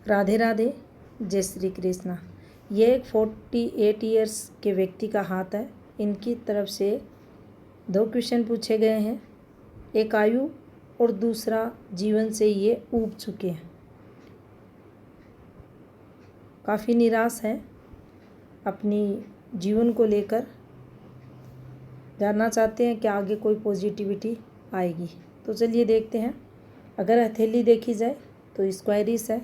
राधे राधे, जय श्री कृष्णा। ये एक 48 ईयर्स के व्यक्ति का हाथ है। इनकी तरफ से 2 क्वेश्चन पूछे गए हैं, एक आयु और दूसरा जीवन से ये ऊब चुके हैं, काफ़ी निराश हैं, अपनी जीवन को लेकर जानना चाहते हैं कि आगे कोई पॉजिटिविटी आएगी। तो चलिए देखते हैं। अगर हथेली देखी जाए तो स्क्वायरिश है,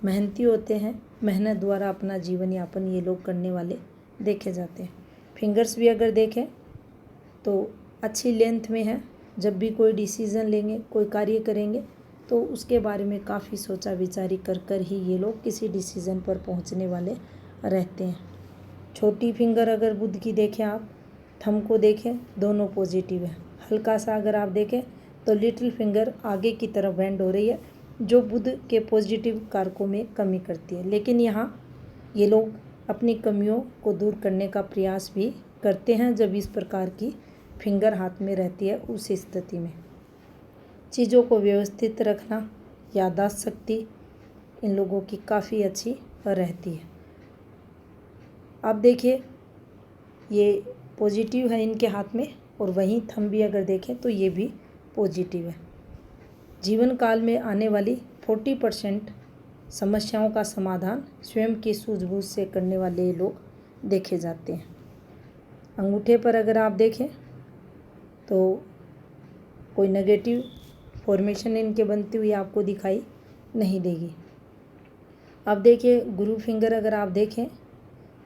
मेहनती होते हैं, मेहनत द्वारा अपना जीवन यापन ये लोग करने वाले देखे जाते हैं। फिंगर्स भी अगर देखें तो अच्छी लेंथ में है। जब भी कोई डिसीज़न लेंगे, कोई कार्य करेंगे तो उसके बारे में काफ़ी सोचा विचारी कर ही ये लोग किसी डिसीज़न पर पहुंचने वाले रहते हैं। छोटी फिंगर अगर बुध की देखें, आप थंब को देखें, दोनों पॉजिटिव है। हल्का सा अगर आप देखें तो लिटिल फिंगर आगे की तरफ बेंड हो रही है, जो बुध के पॉजिटिव कारकों में कमी करती है। लेकिन यहाँ ये लोग अपनी कमियों को दूर करने का प्रयास भी करते हैं जब इस प्रकार की फिंगर हाथ में रहती है। उस स्थिति में चीज़ों को व्यवस्थित रखना, याददाश्त शक्ति इन लोगों की काफ़ी अच्छी रहती है। अब देखिए, ये पॉजिटिव है इनके हाथ में, और वहीं थंब भी अगर देखें तो ये भी पॉजिटिव है। जीवन काल में आने वाली 40% समस्याओं का समाधान स्वयं की सूझबूझ से करने वाले ये लोग देखे जाते हैं। अंगूठे पर अगर आप देखें तो कोई नेगेटिव फॉर्मेशन इनके बनती हुई आपको दिखाई नहीं देगी। अब देखिए, गुरु फिंगर अगर आप देखें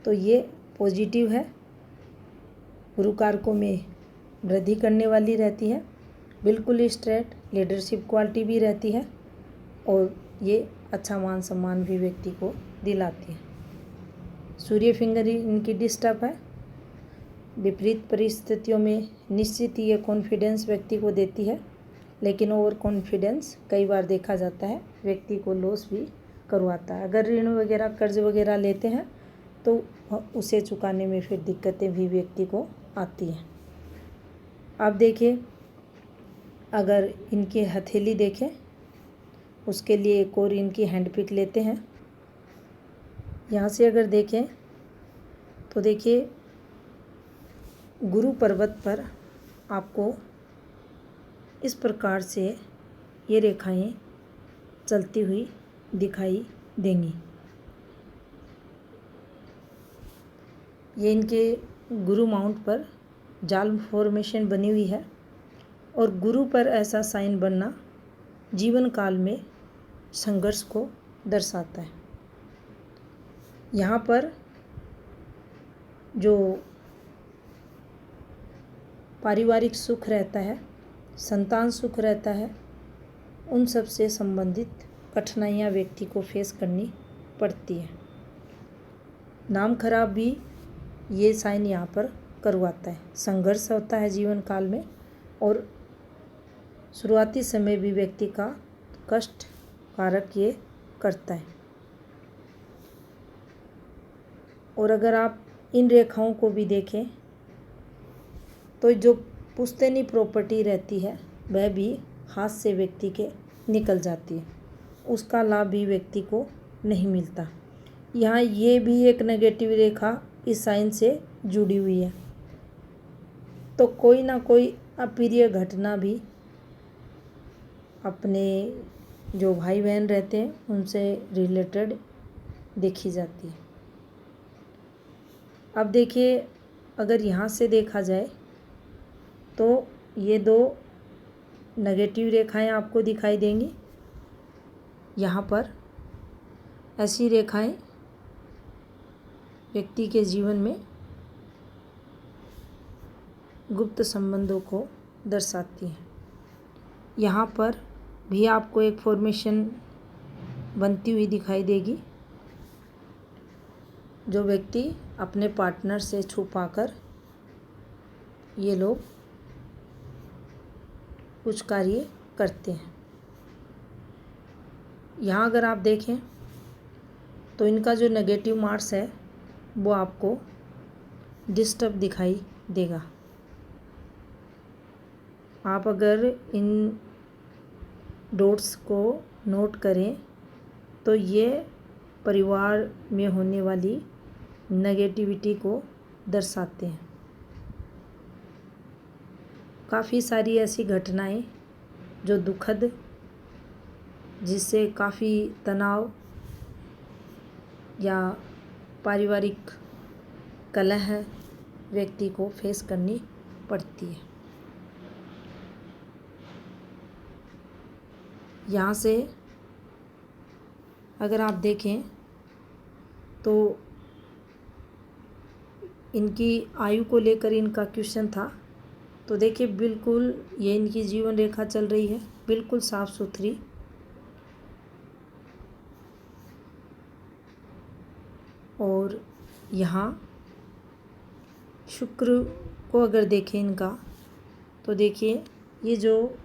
तो ये पॉजिटिव है, गुरु कारकों में वृद्धि करने वाली रहती है, बिल्कुल स्ट्रेट, लीडरशिप क्वालिटी भी रहती है, और ये अच्छा मान सम्मान भी व्यक्ति को दिलाती है। सूर्य फिंगर इनकी डिस्टर्ब है, विपरीत परिस्थितियों में निश्चित ही ये कॉन्फिडेंस व्यक्ति को देती है, लेकिन ओवर कॉन्फिडेंस कई बार देखा जाता है व्यक्ति को लॉस भी करवाता है। अगर ऋण वगैरह, कर्ज वगैरह लेते हैं तो उसे चुकाने में फिर दिक्कतें भी व्यक्ति को आती हैं। अब देखिए, अगर इनकी हथेली देखें, उसके लिए एक और इनकी हैंड पिक लेते हैं। यहाँ से अगर देखें तो देखिए, गुरु पर्वत पर आपको इस प्रकार से ये रेखाएं चलती हुई दिखाई देंगी। ये इनके गुरु माउंट पर जाल फॉर्मेशन बनी हुई है, और गुरु पर ऐसा साइन बनना जीवन काल में संघर्ष को दर्शाता है। यहाँ पर जो पारिवारिक सुख रहता है, संतान सुख रहता है, उन सब से संबंधित कठिनाइयाँ व्यक्ति को फेस करनी पड़ती है। नाम खराब भी ये साइन यहाँ पर करवाता है। संघर्ष होता है जीवन काल में, और शुरुआती समय भी व्यक्ति का कष्ट कारक ये करता है। और अगर आप इन रेखाओं को भी देखें तो जो पुश्तैनी प्रॉपर्टी रहती है वह भी हाथ से व्यक्ति के निकल जाती है, उसका लाभ भी व्यक्ति को नहीं मिलता। यहाँ ये भी एक नेगेटिव रेखा इस साइन से जुड़ी हुई है, तो कोई ना कोई अप्रिय घटना भी अपने जो भाई बहन रहते हैं उनसे रिलेटेड देखी जाती है। अब देखिए, अगर यहाँ से देखा जाए तो ये 2 नेगेटिव रेखाएं आपको दिखाई देंगी। यहाँ पर ऐसी रेखाएं व्यक्ति के जीवन में गुप्त संबंधों को दर्शाती हैं। यहाँ पर भी आपको एक फॉर्मेशन बनती हुई दिखाई देगी, जो व्यक्ति अपने पार्टनर से छुपाकर ये लोग कुछ कार्य करते हैं। यहाँ अगर आप देखें तो इनका जो नेगेटिव मार्क्स है वो आपको डिस्टर्ब दिखाई देगा। आप अगर इन डॉट्स को नोट करें तो ये परिवार में होने वाली नेगेटिविटी को दर्शाते हैं। काफ़ी सारी ऐसी घटनाएं जो दुखद, जिससे काफ़ी तनाव या पारिवारिक कलह व्यक्ति को फेस करनी पड़ती है। यहाँ से अगर आप देखें तो इनकी आयु को लेकर इनका क्वेश्चन था। तो देखिए बिल्कुल ये इनकी जीवन रेखा चल रही है, बिल्कुल साफ सुथरी। और यहाँ शुक्र को अगर देखें इनका, तो देखिए ये जो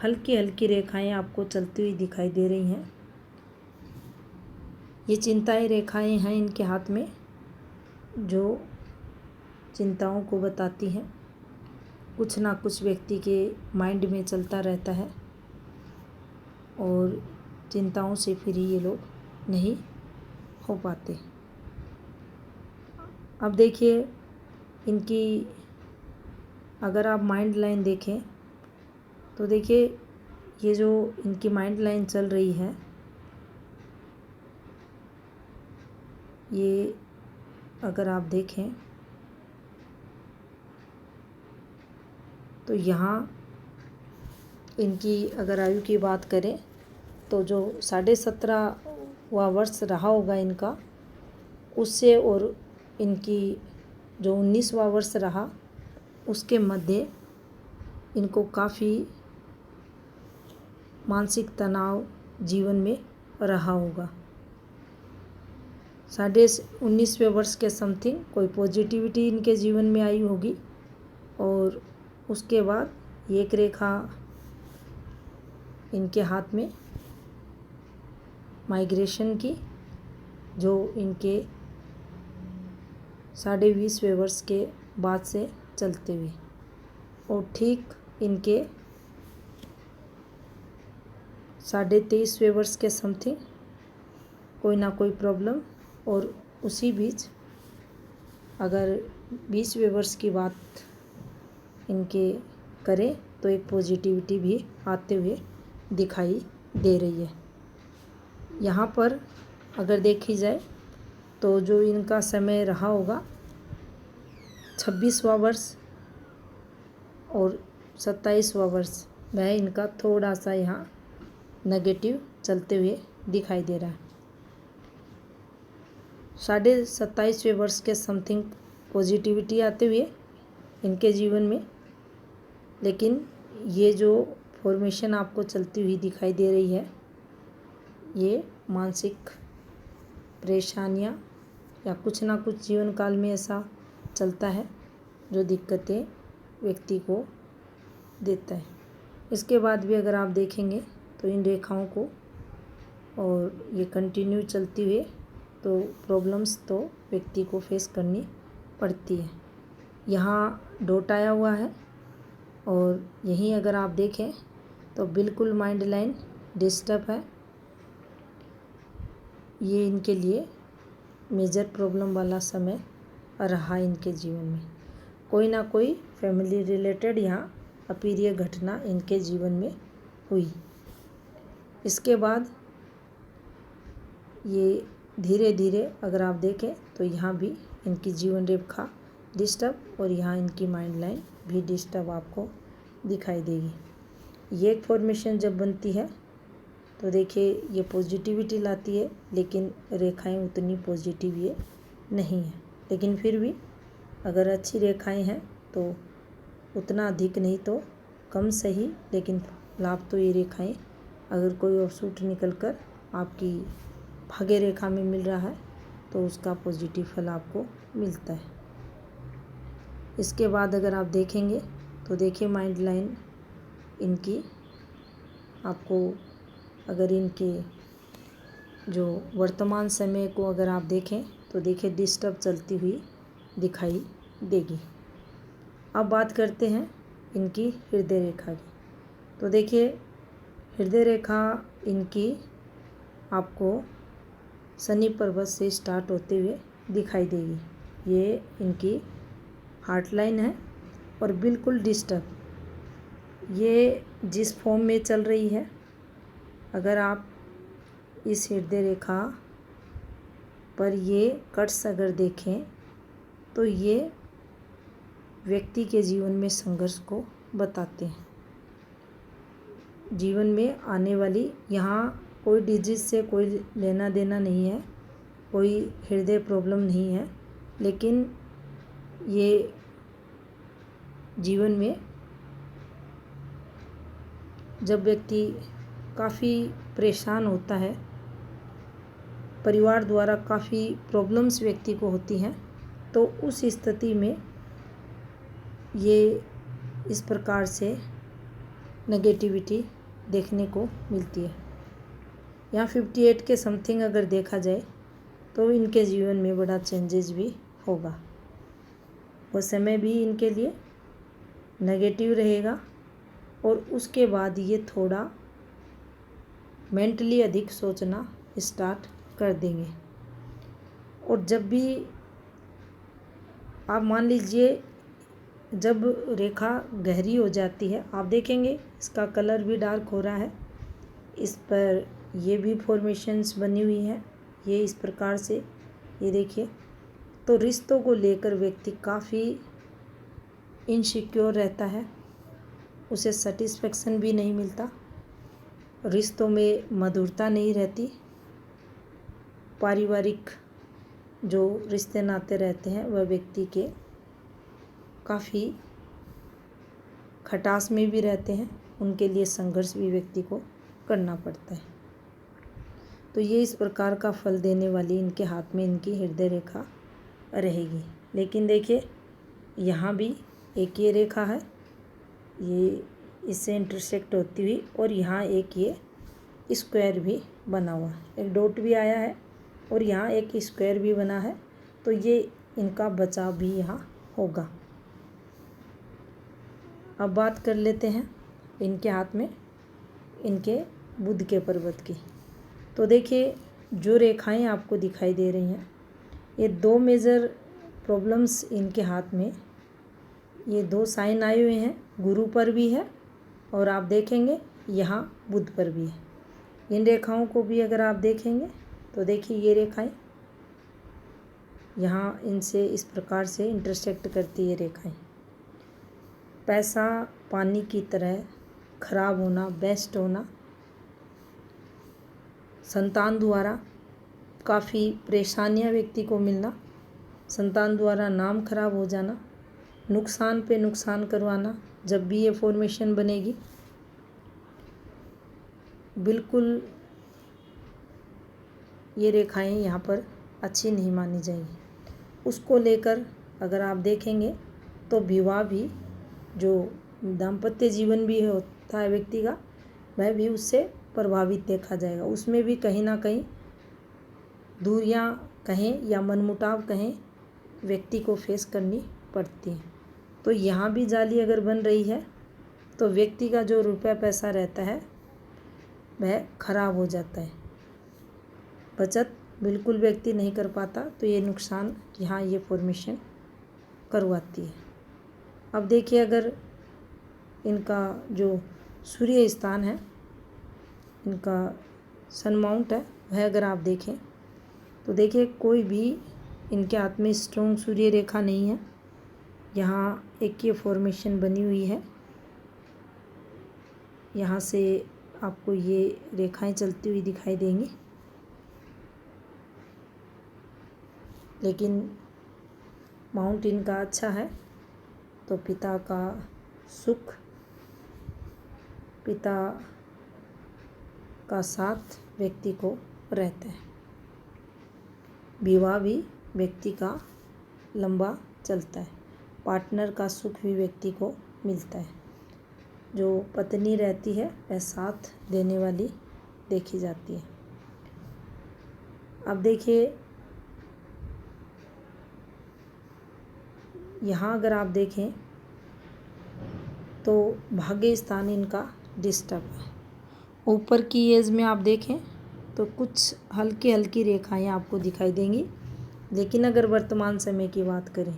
हल्की हल्की रेखाएं आपको चलती हुई दिखाई दे रही हैं, ये चिंताएं रेखाएं हैं इनके हाथ में, जो चिंताओं को बताती हैं। कुछ ना कुछ व्यक्ति के माइंड में चलता रहता है और चिंताओं से फ्री ये लोग नहीं हो पाते। अब देखिए इनकी अगर आप माइंड लाइन देखें तो देखिए ये जो इनकी माइंड लाइन चल रही है, ये अगर आप देखें तो यहाँ इनकी अगर आयु की बात करें तो जो 17.5वां वर्ष रहा होगा इनका, उससे और इनकी जो 19वां वर्ष रहा उसके मध्य इनको काफ़ी मानसिक तनाव जीवन में रहा होगा। 19वें वर्ष के समथिंग कोई पॉजिटिविटी इनके जीवन में आई होगी और उसके बाद एक रेखा इनके हाथ में माइग्रेशन की, जो इनके 20.5वें वर्ष के बाद से चलते हुए, और ठीक इनके 23.5वें वर्ष के समथिंग कोई ना कोई प्रॉब्लम, और उसी बीच अगर 20वें वर्ष की बात इनके करें तो एक पॉजिटिविटी भी आते हुए दिखाई दे रही है। यहाँ पर अगर देखी जाए तो जो इनका समय रहा होगा 26वां वर्ष और 27वां वर्ष, वह इनका थोड़ा सा यहाँ नेगेटिव चलते हुए दिखाई दे रहा है। 27.5वें वर्ष के समथिंग पॉजिटिविटी आते हुए इनके जीवन में, लेकिन ये जो फॉर्मेशन आपको चलती हुई दिखाई दे रही है, ये मानसिक परेशानियाँ या कुछ ना कुछ जीवन काल में ऐसा चलता है जो दिक्कतें व्यक्ति को देता है। इसके बाद भी अगर आप देखेंगे तो इन रेखाओं को और ये कंटिन्यू चलती हुई तो प्रॉब्लम्स तो व्यक्ति को फेस करनी पड़ती है। यहाँ डॉट आया हुआ है और यहीं अगर आप देखें तो बिल्कुल माइंड लाइन डिस्टर्ब है। ये इनके लिए मेजर प्रॉब्लम वाला समय रहा इनके जीवन में। कोई ना कोई फैमिली रिलेटेड यहाँ अप्रिय घटना इनके जीवन में हुई। इसके बाद ये धीरे धीरे अगर आप देखें तो यहाँ भी इनकी जीवन रेखा डिस्टर्ब और यहाँ इनकी माइंड लाइन भी डिस्टर्ब आपको दिखाई देगी। ये एक फॉर्मेशन जब बनती है तो देखिए ये पॉजिटिविटी लाती है, लेकिन रेखाएं उतनी पॉजिटिव ये नहीं है। लेकिन फिर भी अगर अच्छी रेखाएं हैं तो उतना अधिक नहीं तो कम सही, लेकिन लाभ तो ये रेखाएं अगर कोई ऑफशूट निकल कर आपकी भाग्य रेखा में मिल रहा है तो उसका पॉजिटिव फल आपको मिलता है। इसके बाद अगर आप देखेंगे तो देखिए माइंड लाइन इनकी आपको, अगर इनके जो वर्तमान समय को अगर आप देखें तो देखिए डिस्टर्ब चलती हुई दिखाई देगी। अब बात करते हैं इनकी हृदय रेखा की। तो देखिए हृदय रेखा इनकी आपको शनि पर्वत से स्टार्ट होते हुए दिखाई देगी। ये इनकी हार्ट लाइन है और बिल्कुल डिस्टर्ब ये जिस फॉर्म में चल रही है, अगर आप इस हृदय रेखा पर ये कट्स अगर देखें तो ये व्यक्ति के जीवन में संघर्ष को बताते हैं। जीवन में आने वाली, यहाँ कोई डिजीज से कोई लेना देना नहीं है, कोई हृदय प्रॉब्लम नहीं है, लेकिन ये जीवन में जब व्यक्ति काफ़ी परेशान होता है, परिवार द्वारा काफ़ी प्रॉब्लम्स व्यक्ति को होती हैं, तो उस स्थिति में ये इस प्रकार से नेगेटिविटी देखने को मिलती है। यहाँ 58 के समथिंग अगर देखा जाए तो इनके जीवन में बड़ा चेंजेस भी होगा। वो समय भी इनके लिए नेगेटिव रहेगा और उसके बाद ये थोड़ा मेंटली अधिक सोचना स्टार्ट कर देंगे। और जब भी आप मान लीजिए, जब रेखा गहरी हो जाती है, आप देखेंगे इसका कलर भी डार्क हो रहा है, इस पर ये भी फॉर्मेशंस बनी हुई हैं, ये इस प्रकार से, ये देखिए। तो रिश्तों को लेकर व्यक्ति काफ़ी इनसिक्योर रहता है, उसे सेटिस्फेक्शन भी नहीं मिलता, रिश्तों में मधुरता नहीं रहती, पारिवारिक जो रिश्ते नाते रहते हैं वह व्यक्ति के काफ़ी खटास में भी रहते हैं, उनके लिए संघर्ष भी व्यक्ति को करना पड़ता है। तो ये इस प्रकार का फल देने वाली इनके हाथ में इनकी हृदय रेखा रहेगी। लेकिन देखिए यहाँ भी एक ये रेखा है, ये इससे इंटरसेक्ट होती हुई, और यहाँ एक ये स्क्वायर भी बना हुआ है, एक डॉट भी आया है और यहाँ एक स्क्वायर भी बना है, तो ये इनका बचाव भी यहाँ होगा। अब बात कर लेते हैं इनके हाथ में इनके बुध के पर्वत की। तो देखिए जो रेखाएं आपको दिखाई दे रही हैं, ये दो मेजर प्रॉब्लम्स इनके हाथ में, ये दो साइन आए हुए हैं, गुरु पर भी है और आप देखेंगे यहाँ बुध पर भी है। इन रेखाओं को भी अगर आप देखेंगे तो देखिए ये रेखाएं यहाँ इनसे इस प्रकार से इंटरसेक्ट करती है रेखाएं। पैसा पानी की तरह खराब होना, बेस्ट होना, संतान द्वारा काफ़ी परेशानियां व्यक्ति को मिलना, संतान द्वारा नाम खराब हो जाना, नुकसान पे नुकसान करवाना, जब भी ये फॉर्मेशन बनेगी बिल्कुल ये रेखाएं यहाँ पर अच्छी नहीं मानी जाएंगी। उसको लेकर अगर आप देखेंगे तो विवाह भी, जो दाम्पत्य जीवन भी होता है व्यक्ति का, वह भी उससे प्रभावित देखा जाएगा। उसमें भी कहीं ना कहीं दूरियां कहें या मनमुटाव कहें, व्यक्ति को फेस करनी पड़ती हैं। तो यहाँ भी जाली अगर बन रही है तो व्यक्ति का जो रुपया पैसा रहता है वह खराब हो जाता है, बचत बिल्कुल व्यक्ति नहीं कर पाता, तो ये नुकसान यहाँ ये फॉर्मेशन करवाती है। अब देखिए अगर इनका जो सूर्य स्थान है, इनका सन माउंट है, वह अगर आप देखें तो देखिए कोई भी इनके हाथ में स्ट्रॉन्ग सूर्य रेखा नहीं है। यहाँ एक ये फॉर्मेशन बनी हुई है, यहाँ से आपको ये रेखाएं चलती हुई दिखाई देंगी, लेकिन माउंट इनका अच्छा है, तो पिता का सुख, पिता का साथ व्यक्ति को रहता है। विवाह भी व्यक्ति का लंबा चलता है, पार्टनर का सुख भी व्यक्ति को मिलता है। जो पत्नी रहती है वह साथ देने वाली देखी जाती है। अब देखिए यहाँ अगर आप देखें तो भाग्य स्थान इनका डिस्टर्ब है। ऊपर की एज में आप देखें तो कुछ हल्की हल्की रेखाएं आपको दिखाई देंगी। लेकिन अगर वर्तमान समय की बात करें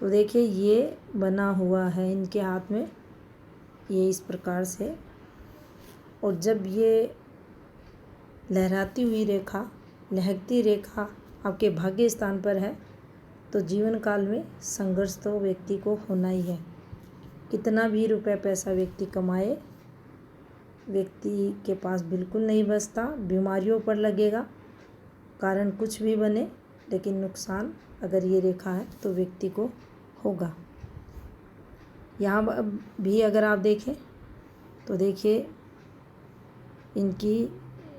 तो देखिए ये बना हुआ है इनके हाथ में, ये इस प्रकार से। और जब ये लहराती हुई रेखा, लहकती रेखा आपके भाग्य स्थान पर है तो जीवन काल में संघर्ष तो व्यक्ति को होना ही है। कितना भी रुपया पैसा व्यक्ति कमाए, व्यक्ति के पास बिल्कुल नहीं बचता, बीमारियों पर लगेगा, कारण कुछ भी बने, लेकिन नुकसान अगर ये रेखा है तो व्यक्ति को होगा। यहाँ भी अगर आप देखें तो देखिए इनकी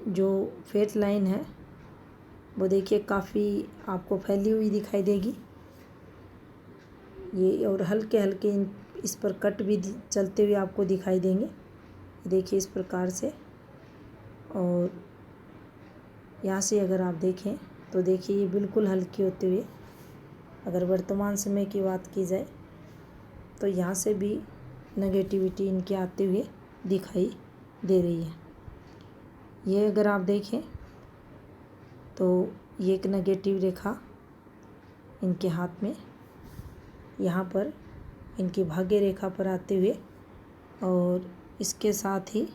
जो फेट लाइन है वो देखिए काफ़ी आपको फैली हुई दिखाई देगी ये, और हल्के हल्के इस पर कट भी चलते हुए आपको दिखाई देंगे, देखिए इस प्रकार से। और यहाँ से अगर आप देखें तो देखिए ये बिल्कुल हल्की होते हुए, अगर वर्तमान समय की बात की जाए तो यहाँ से भी नेगेटिविटी इनके आते हुए दिखाई दे रही है। ये अगर आप देखें तो ये एक नेगेटिव रेखा इनके हाथ में यहाँ पर इनकी भाग्य रेखा पर आते हुए, और इसके साथ ही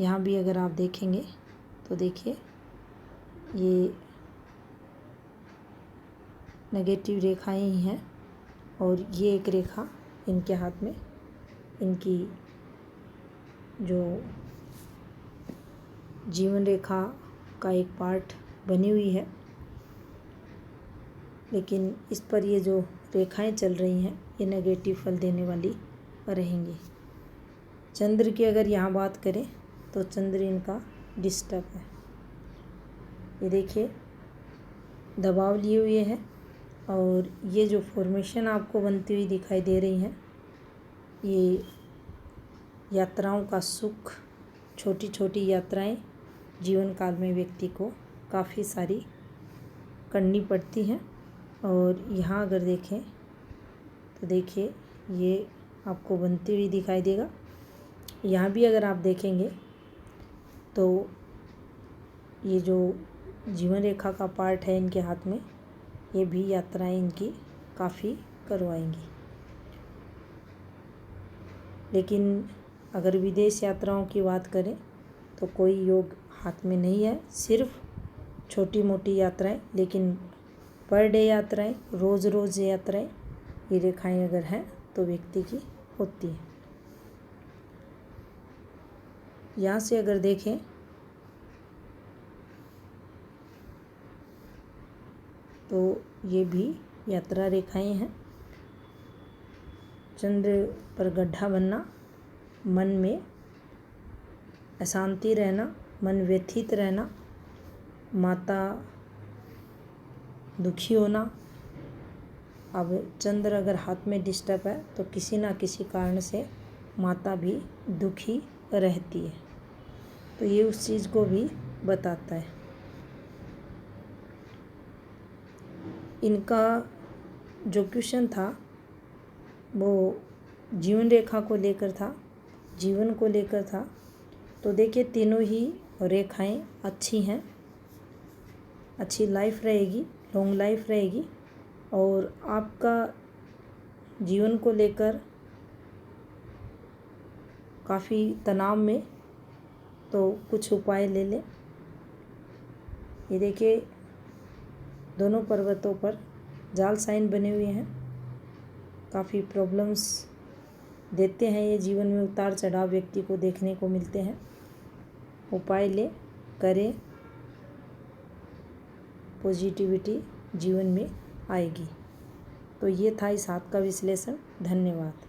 यहाँ भी अगर आप देखेंगे तो देखिए ये नेगेटिव रेखाएं ही हैं। और ये एक रेखा इनके हाथ में इनकी जो जीवन रेखा का एक पार्ट बनी हुई है, लेकिन इस पर ये जो रेखाएं चल रही हैं ये नेगेटिव फल देने वाली रहेंगी। चंद्र की अगर यहाँ बात करें तो चंद्र इनका डिस्टर्ब है, ये देखिए दबाव लिए हुए है। और ये जो फॉर्मेशन आपको बनती हुई दिखाई दे रही हैं, ये यात्राओं का सुख, छोटी छोटी यात्राएं जीवन काल में व्यक्ति को काफ़ी सारी करनी पड़ती हैं। और यहाँ अगर देखें तो देखिए ये आपको बनती हुई दिखाई देगा। यहाँ भी अगर आप देखेंगे तो ये जो जीवन रेखा का पार्ट है इनके हाथ में, ये भी यात्राएं इनकी काफ़ी करवाएंगी। लेकिन अगर विदेश यात्राओं की बात करें तो कोई योग हाथ में नहीं है, सिर्फ छोटी मोटी यात्राएं। लेकिन पर डे यात्राएं, रोज़ रोज़ यात्राएं, ये रेखाएं अगर हैं तो व्यक्ति की होती है। यहाँ से अगर देखें तो ये भी यात्रा रेखाएं हैं। चंद्र पर गड्ढा बनना, मन में अशांति रहना, मन व्यथित रहना, माता दुखी होना। अब चंद्र अगर हाथ में डिस्टर्ब है तो किसी ना किसी कारण से माता भी दुखी रहती है, तो ये उस चीज़ को भी बताता है। इनका जो क्वेश्चन था वो जीवन रेखा को लेकर था, जीवन को लेकर था। तो देखिए तीनों ही रेखाएं अच्छी हैं, अच्छी लाइफ रहेगी, लॉन्ग लाइफ रहेगी। और आपका जीवन को लेकर काफ़ी तनाव में, तो कुछ उपाय ले लें। ये देखिए दोनों पर्वतों पर जाल साइन बने हुए हैं, काफ़ी प्रॉब्लम्स देते हैं ये, जीवन में उतार चढ़ाव व्यक्ति को देखने को मिलते हैं। उपाय ले करें, पॉजिटिविटी जीवन में आएगी। तो ये था इस हाथ का विश्लेषण। धन्यवाद।